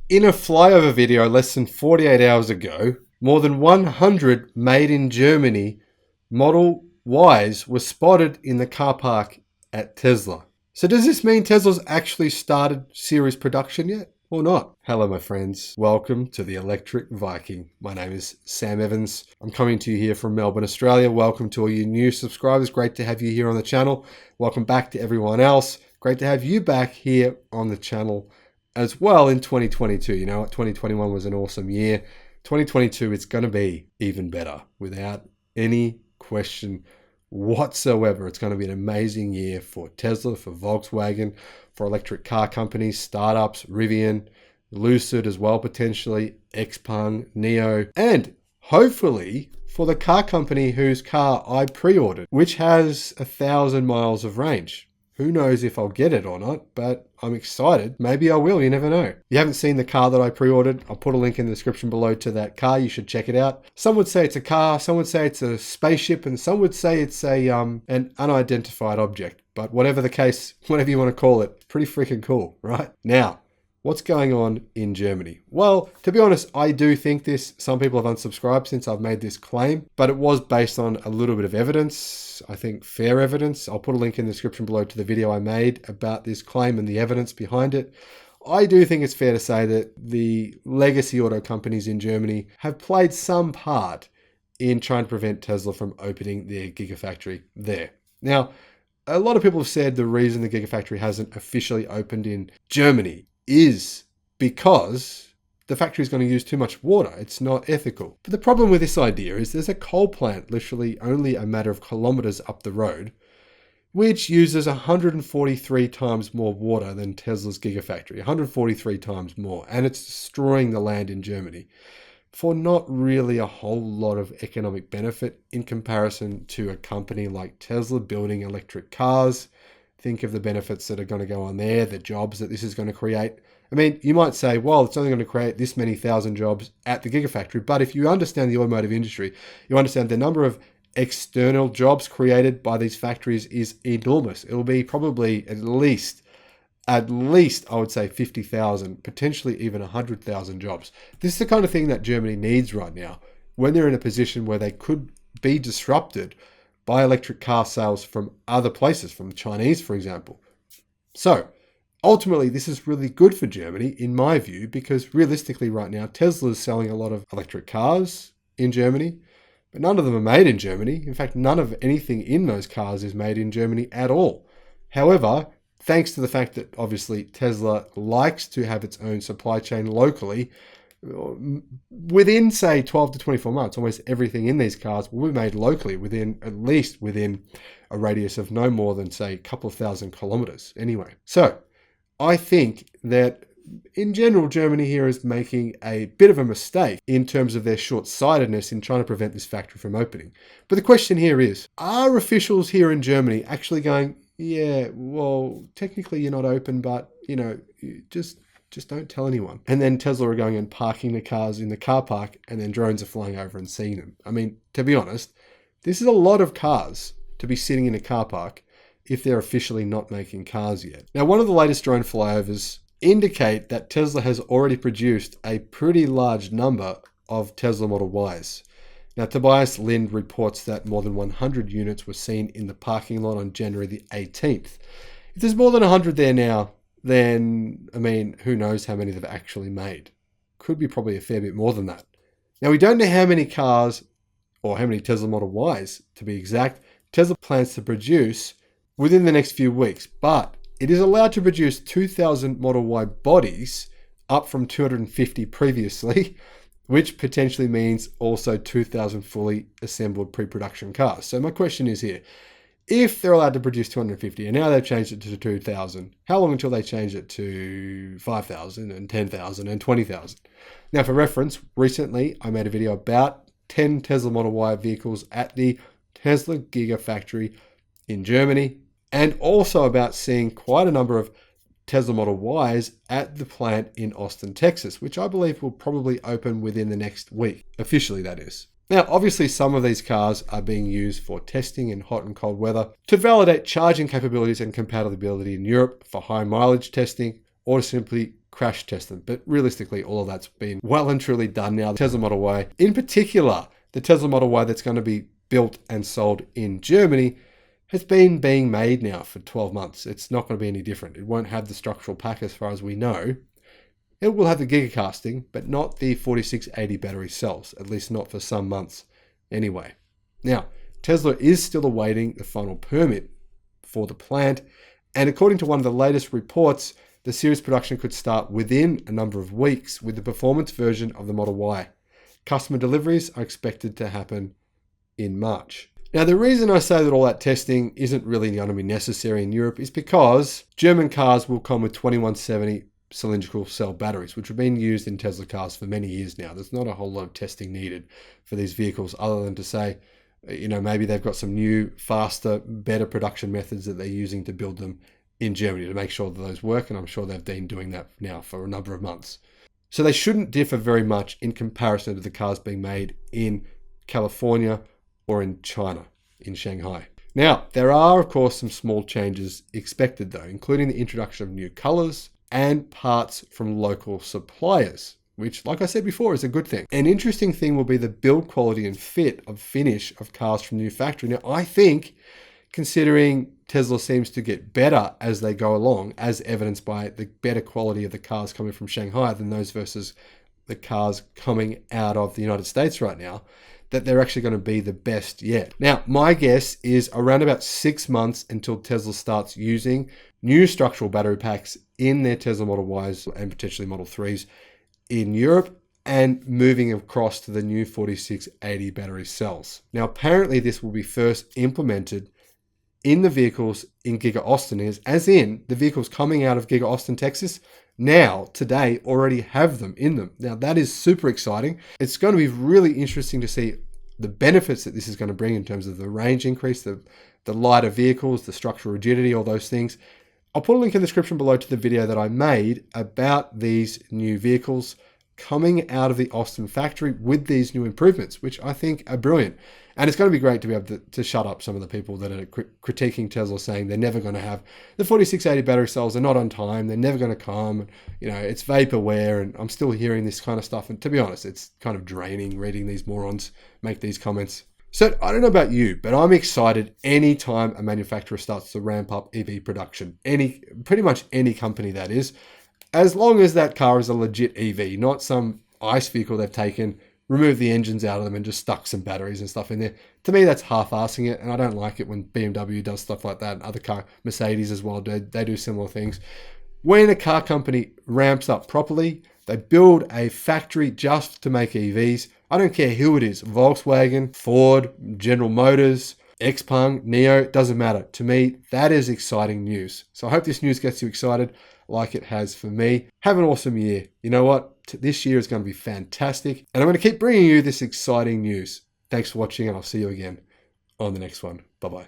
In a flyover video less than 48 hours ago, more than 100 made in Germany Model Ys were spotted in the car park at Tesla. So does this mean Tesla's actually started series production yet or not? Hello my friends, welcome to the Electric Viking. My name is Sam Evans. I'm coming to you here from Melbourne, Australia. Welcome to all you new subscribers. Great to have you here on the channel. Welcome back to everyone else. Great to have you back here on the channel as well in 2022. You know what, 2021 was an awesome year. 2022, it's going to be even better without any question whatsoever. It's going to be an amazing year for Tesla, for Volkswagen, for electric car companies, startups, Rivian, Lucid as well, potentially, Xpeng, NIO, and hopefully for the car company whose car I pre-ordered, which has 1,000 miles of range. Who knows if I'll get it or not, but I'm excited. Maybe I will, you never know. If you haven't seen the car that I pre-ordered, I'll put a link in the description below to that car. You should check it out. Some would say it's a car, some would say it's a spaceship, and some would say it's an unidentified object. But whatever the case, whatever you want to call it, pretty freaking cool, right? Now, what's going on in Germany? Well, to be honest, I do think this. Some people have unsubscribed since I've made this claim, but it was based on a little bit of evidence. I think fair evidence. I'll put a link in the description below to the video I made about this claim and the evidence behind it. I do think it's fair to say that the legacy auto companies in Germany have played some part in trying to prevent Tesla from opening their Gigafactory there. Now, a lot of people have said the reason the Gigafactory hasn't officially opened in Germany is because the factory is going to use too much water. It's not ethical. But the problem with this idea is there's a coal plant literally only a matter of kilometers up the road, which uses 143 times more water than Tesla's Gigafactory, 143 times more. And it's destroying the land in Germany for not really a whole lot of economic benefit in comparison to a company like Tesla building electric cars. Think of the benefits that are going to go on there, the jobs that this is going to create. I mean, you might say, well, it's only going to create this many thousand jobs at the Gigafactory. But if you understand the automotive industry, you understand the number of external jobs created by these factories is enormous. It will be probably at least, I would say 50,000, potentially even 100,000 jobs. This is the kind of thing that Germany needs right now when they're in a position where they could be disrupted by electric car sales from other places, from the Chinese, for example. So ultimately, this is really good for Germany, in my view, because realistically right now, Tesla is selling a lot of electric cars in Germany, but none of them are made in Germany. In fact, none of anything in those cars is made in Germany at all. However, thanks to the fact that obviously Tesla likes to have its own supply chain locally, within say 12 to 24 months, almost everything in these cars will be made locally at least within a radius of no more than say a couple of thousand kilometers anyway. So I think that in general, Germany here is making a bit of a mistake in terms of their short-sightedness in trying to prevent this factory from opening. But the question here is, are officials here in Germany actually going, yeah, well, technically you're not open, but you know, just don't tell anyone. And then Tesla are going and parking the cars in the car park and then drones are flying over and seeing them. I mean, to be honest, this is a lot of cars to be sitting in a car park if they're officially not making cars yet. Now, one of the latest drone flyovers indicate that Tesla has already produced a pretty large number of Tesla Model Ys. Now, Tobias Lind reports that more than 100 units were seen in the parking lot on January the 18th. If there's more than 100 there now, then, I mean, who knows how many they've actually made. Could be probably a fair bit more than that. Now, we don't know how many cars, or how many Tesla Model Ys, to be exact, Tesla plans to produce within the next few weeks, but it is allowed to produce 2,000 Model Y bodies, up from 250 previously, which potentially means also 2,000 fully assembled pre-production cars. So my question is here, if they're allowed to produce 250 and now they've changed it to 2,000, how long until they change it to 5,000 and 10,000 and 20,000? Now, for reference, recently I made a video about 10 Tesla Model Y vehicles at the Tesla Gigafactory in Germany, and also about seeing quite a number of Tesla Model Ys at the plant in Austin, Texas, which I believe will probably open within the next week, officially that is. Now, obviously some of these cars are being used for testing in hot and cold weather to validate charging capabilities and compatibility in Europe for high mileage testing, or to simply crash test them. But realistically, all of that's been well and truly done now. The Tesla Model Y, in particular, the Tesla Model Y that's going to be built and sold in Germany has been being made now for 12 months. It's not going to be any different. It won't have the structural pack as far as we know. It will have the gigacasting, but not the 4680 battery cells, at least not for some months anyway. Now, Tesla is still awaiting the final permit for the plant, and according to one of the latest reports, the series production could start within a number of weeks with the performance version of the Model Y. Customer deliveries are expected to happen in March. Now, the reason I say that all that testing isn't really going to be necessary in Europe is because German cars will come with 2170 cylindrical cell batteries, which have been used in Tesla cars for many years now. There's not a whole lot of testing needed for these vehicles other than to say, maybe they've got some new, faster, better production methods that they're using to build them in Germany to make sure that those work. And I'm sure they've been doing that now for a number of months. So they shouldn't differ very much in comparison to the cars being made in California or in China, in Shanghai. Now, there are, of course, some small changes expected though, including the introduction of new colors and parts from local suppliers, which, like I said before, is a good thing. An interesting thing will be the build quality and finish of cars from the new factory. Now, I think, considering Tesla seems to get better as they go along, as evidenced by the better quality of the cars coming from Shanghai than those versus the cars coming out of the United States right now, that they're actually going to be the best yet. Now, my guess is around about 6 months until Tesla starts using new structural battery packs in their Tesla Model Ys and potentially Model 3s in Europe and moving across to the new 4680 battery cells. Now, apparently this will be first implemented in the vehicles in Giga Austin, as in the vehicles coming out of Giga Austin, Texas, now, today, already have them in them. Now, that is super exciting. It's going to be really interesting to see the benefits that this is going to bring in terms of the range increase, the lighter vehicles, the structural rigidity, all those things. I'll put a link in the description below to the video that I made about these new vehicles coming out of the Austin factory with these new improvements, which I think are brilliant. And it's going to be great to be able to shut up some of the people that are critiquing Tesla, saying they're never going to have the 4680 battery cells, are not on time, they're never going to come, it's vaporware, and I'm still hearing this kind of stuff. And to be honest, it's kind of draining reading these morons make these comments. So I don't know about you, but I'm excited anytime a manufacturer starts to ramp up EV production. Pretty much any company that is, as long as that car is a legit EV, not some ICE vehicle they've taken, remove the engines out of them and just stuck some batteries and stuff in there. To me, that's half-assing it, and I don't like it when BMW does stuff like that, and other car, Mercedes as well, they do similar things. When a car company ramps up properly, they build a factory just to make EVs. I don't care who it is, Volkswagen, Ford, General Motors, Xpeng, NIO, it doesn't matter. To me, that is exciting news. So I hope this news gets you excited like it has for me. Have an awesome year. You know what? This year is going to be fantastic, and I'm going to keep bringing you this exciting news. Thanks for watching, and I'll see you again on the next one. Bye-bye.